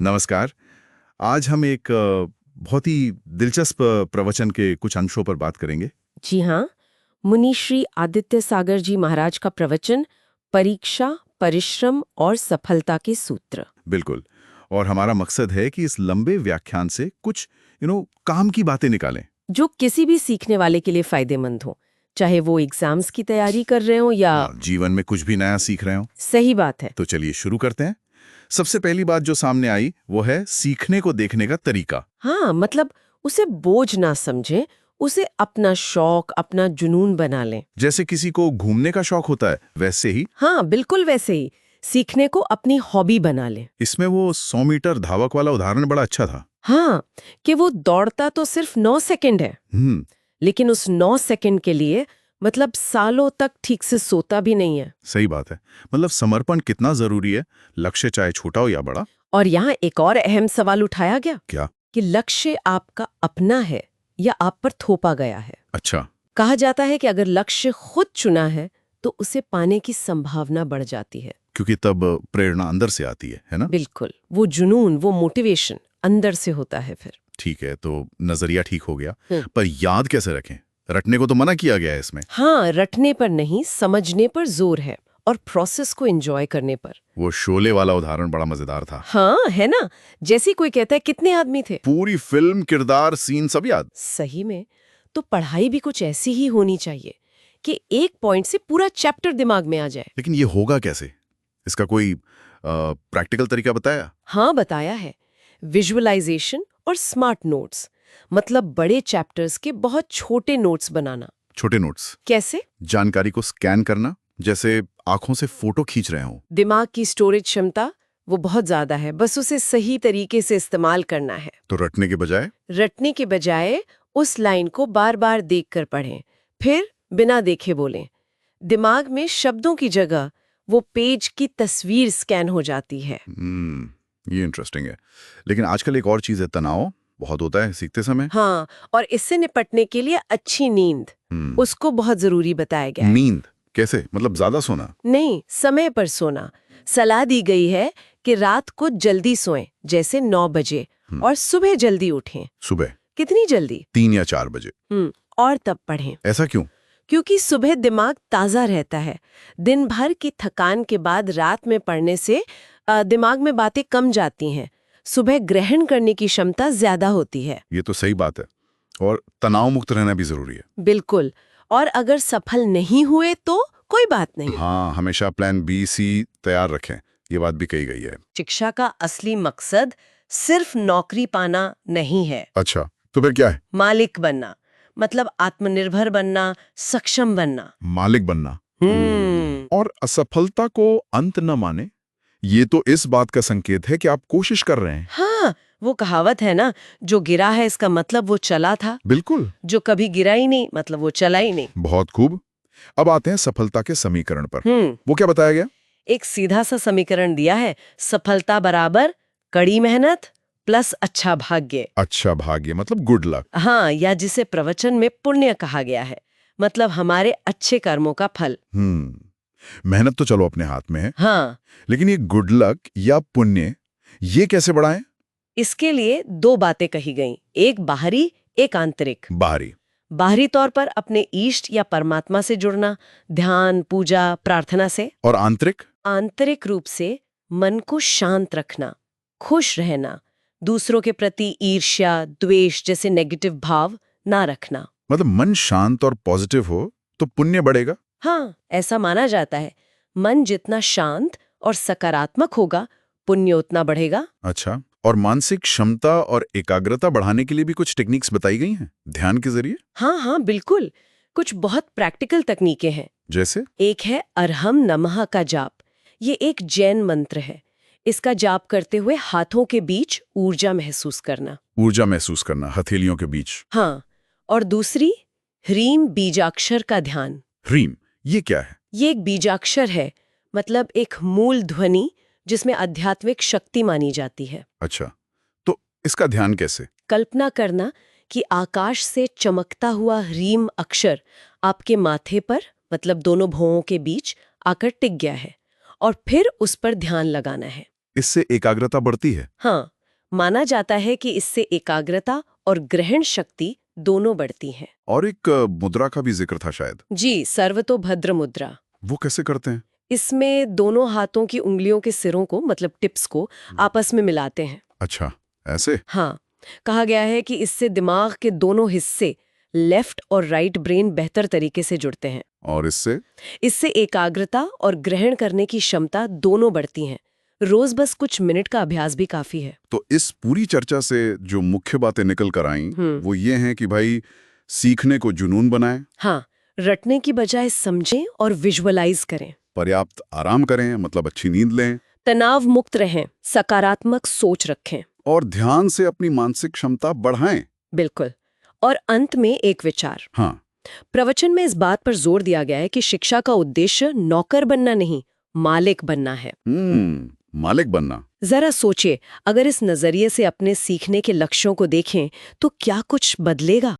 नमस्कार। आज हम एक बहुत ही दिलचस्प प्रवचन के कुछ अंशों पर बात करेंगे। जी हाँ, मुनि श्री आदित्य सागर जी महाराज का प्रवचन परीक्षा, परिश्रम और सफलता के सूत्र। बिल्कुल। और हमारा मकसद है कि इस लंबे व्याख्यान से कुछ काम की बातें निकालें। जो किसी भी सीखने वाले के लिए फायदेमंद हो, चाहे वो एग्जाम्स की तैयारी कर रहे हो या जीवन में कुछ भी नया सीख रहे हो। सही बात है। तो चलिए शुरू करते हैं। सबसे पहली बात जो सामने आई वो है सीखने को देखने का तरीका। हाँ, मतलब उसे बोझ ना समझें, उसे अपना शौक, अपना जुनून बना लें। जैसे किसी को घूमने का शौक होता है, वैसे ही हाँ, बिल्कुल वैसे ही सीखने को अपनी हॉबी बना लें। इसमें वो 100 मीटर धावक वाला उदाहरण बड़ा अच्छा था। हाँ, कि वो दौड़ता तो सिर्फ 9 सेकंड है, हम्म लेकिन उस 9 सेकंड के लिए मतलब सालों तक ठीक से सोता भी नहीं है। सही बात है। मतलब समर्पण कितना जरूरी है, लक्ष्य चाहे छोटा हो या बड़ा। और यहाँ एक और अहम सवाल उठाया गया क्या? कि लक्ष्य आपका अपना है या आप पर थोपा गया है। अच्छा। कहा जाता है कि अगर लक्ष्य खुद चुना है तो उसे पाने की संभावना बढ़ जाती है। क्योंकि तब प्रेरणा अंदर से आती है ना? बिल्कुल, वो जुनून, वो मोटिवेशन अंदर से होता है फिर। ठीक है, तो नजरिया ठीक हो गया। हम्म। पर याद कैसे रखें? रटने को तो मना किया गया है इसमें। हाँ, रटने पर नहीं, समझने पर जोर है और प्रोसेस को एंजॉय करने पर। वो शोले वाला उदाहरण बड़ा मजेदार था। हाँ, है ना? जैसे कोई कहता है कितने आदमी थे, पूरी फिल्म, किरदार, सीन सब याद। सही में तो पढ़ाई भी कुछ ऐसी ही होनी चाहिए कि एक पॉइंट से पूरा चैप्टर दिमाग में आ जाए। लेकिन ये होगा कैसे? इसका कोई प्रैक्टिकल तरीका बताया? हाँ, बताया है। विजुअलाइजेशन और स्मार्ट नोट्स, मतलब बड़े चैप्टर्स के बहुत छोटे नोट्स बनाना। छोटे नोट्स? कैसे? जानकारी को स्कैन करना, जैसे आंखों से फोटो खींच रहे हो। दिमाग की स्टोरेज क्षमता वो बहुत ज्यादा है, बस उसे सही तरीके से इस्तेमाल करना है। तो रटने के बजाय? रटने के बजाय उस लाइन को बार बार देखकर पढ़ें, फिर बिना देखे बोलें। दिमाग में शब्दों की जगह वो पेज की तस्वीर स्कैन हो जाती है। ये इंटरेस्टिंग है। लेकिन आजकल एक और चीज है, तनाव बहुत होता है सीखते समय। हाँ, और इससे निपटने के लिए अच्छी नींद, उसको बहुत जरूरी बताया गया है। नींद कैसे? मतलब ज्यादा सोना? नहीं, समय पर सोना। सलाह दी गई है कि रात को जल्दी सोएं, जैसे 9 बजे, और सुबह जल्दी उठें। सुबह कितनी जल्दी? 3 या 4 बजे। और तब पढ़ें। ऐसा क्यों? क्योंकि सुबह दिमाग ताज़ा रहता है। दिन भर की थकान के बाद रात में पढ़ने से दिमाग में बातें कम जाती हैं। सुबह ग्रहण करने की क्षमता ज्यादा होती है। ये तो सही बात है। और तनाव मुक्त रहना भी जरूरी है। बिल्कुल। और अगर सफल नहीं हुए तो कोई बात नहीं। हाँ, हमेशा प्लान बी सी तैयार रखें। ये बात भी कही गई है। शिक्षा का असली मकसद सिर्फ नौकरी पाना नहीं है। अच्छा, तो फिर क्या है? मालिक बनना, मतलब आत्मनिर्भर बनना, सक्षम बनना। मालिक बनना। और असफलता को अंत न माने, ये तो इस बात का संकेत है कि आप कोशिश कर रहे हैं। हाँ, वो कहावत है ना, जो गिरा है इसका मतलब वो चला था। बिल्कुल। जो कभी गिरा ही नहीं मतलब वो चला ही नहीं। बहुत खूब। अब आते हैं सफलता के समीकरण पर। हम्म। वो क्या बताया गया? एक सीधा सा समीकरण दिया है, सफलता बराबर कड़ी मेहनत प्लस अच्छा भाग्य। अच्छा भाग्य मतलब गुड लक। हाँ, या जिसे प्रवचन में पुण्य कहा गया है, मतलब हमारे अच्छे कर्मों का फल। मेहनत तो चलो अपने हाथ में है। हाँ, लेकिन ये गुड लक या पुण्य, ये कैसे बढ़ाएं? इसके लिए 2 बातें कही गई, एक बाहरी, एक आंतरिक। बाहरी? बाहरी तौर पर अपने इष्ट या परमात्मा से जुड़ना, ध्यान, पूजा, प्रार्थना से। और आंतरिक? आंतरिक रूप से मन को शांत रखना, खुश रहना, दूसरों के प्रति ईर्ष्या, द्वेष जैसे नेगेटिव भाव ना रखना। मतलब मन शांत और पॉजिटिव हो तो पुण्य बढ़ेगा? हाँ, ऐसा माना जाता है। मन जितना शांत और सकारात्मक होगा, पुण्य उतना बढ़ेगा। अच्छा, और मानसिक क्षमता और एकाग्रता बढ़ाने के लिए भी कुछ टेक्निक्स बताई गई हैं ध्यान के जरिए? हाँ हाँ, बिल्कुल। कुछ बहुत प्रैक्टिकल तकनीकें हैं। जैसे? एक है अरहम नमः का जाप। ये एक जैन मंत्र है। इसका जाप करते हुए हाथों के बीच ऊर्जा महसूस करना। ऊर्जा महसूस करना हथेलियों के बीच? हाँ, और दूसरी ह्रीम बीजाक्षर का ध्यान। ह्रीम, ये क्या है? ये एक बीजाक्षर है, मतलब एक मूल ध्वनि जिसमें आध्यात्मिक शक्ति मानी जाती है। अच्छा, तो इसका ध्यान कैसे? कल्पना करना कि आकाश से चमकता हुआ ह्रीम अक्षर आपके माथे पर, मतलब दोनों भौहों के बीच आकर टिक गया है, और फिर उस पर ध्यान लगाना है। इससे एकाग्रता बढ़ती है। हाँ, माना जाता है कि इससे एकाग्रता और ग्रहण शक्ति दोनों बढ़ती हैं। और एक मुद्रा का भी जिक्र था शायद। जी, सर्वतोभद्र मुद्रा। वो कैसे करते हैं? इसमें दोनों हाथों की उंगलियों के सिरों को मतलब टिप्स को आपस में मिलाते हैं। अच्छा, ऐसे? हाँ, कहा गया है कि इससे दिमाग के दोनों हिस्से लेफ्ट और राइट ब्रेन बेहतर तरीके से जुड़ते हैं। और इससे? इससे एकाग्रता और ग्रहण करने की क्षमता दोनों बढ़ती हैं। रोज बस कुछ मिनट का अभ्यास भी काफी है। तो इस पूरी चर्चा से जो मुख्य बातें निकल कर आईं, वो ये हैं कि भाई सीखने को जुनून बनाएं, हाँ, रटने की बजाय समझें और विजुअलाइज करें। पर्याप्त आराम करें, मतलब अच्छी नींद लें, तनाव मुक्त रहें, सकारात्मक सोच रखें। और ध्यान से अपनी मानसिक क्षमता बढ़ाएं। बिल्कुल। और अंत में एक विचार। हाँ, प्रवचन में इस बात पर जोर दिया गया है कि शिक्षा का उद्देश्य नौकर बनना नहीं, मालिक बनना है। मालिक बनना। जरा सोचिए, अगर इस नजरिए से अपने सीखने के लक्ष्यों को देखें तो क्या कुछ बदलेगा?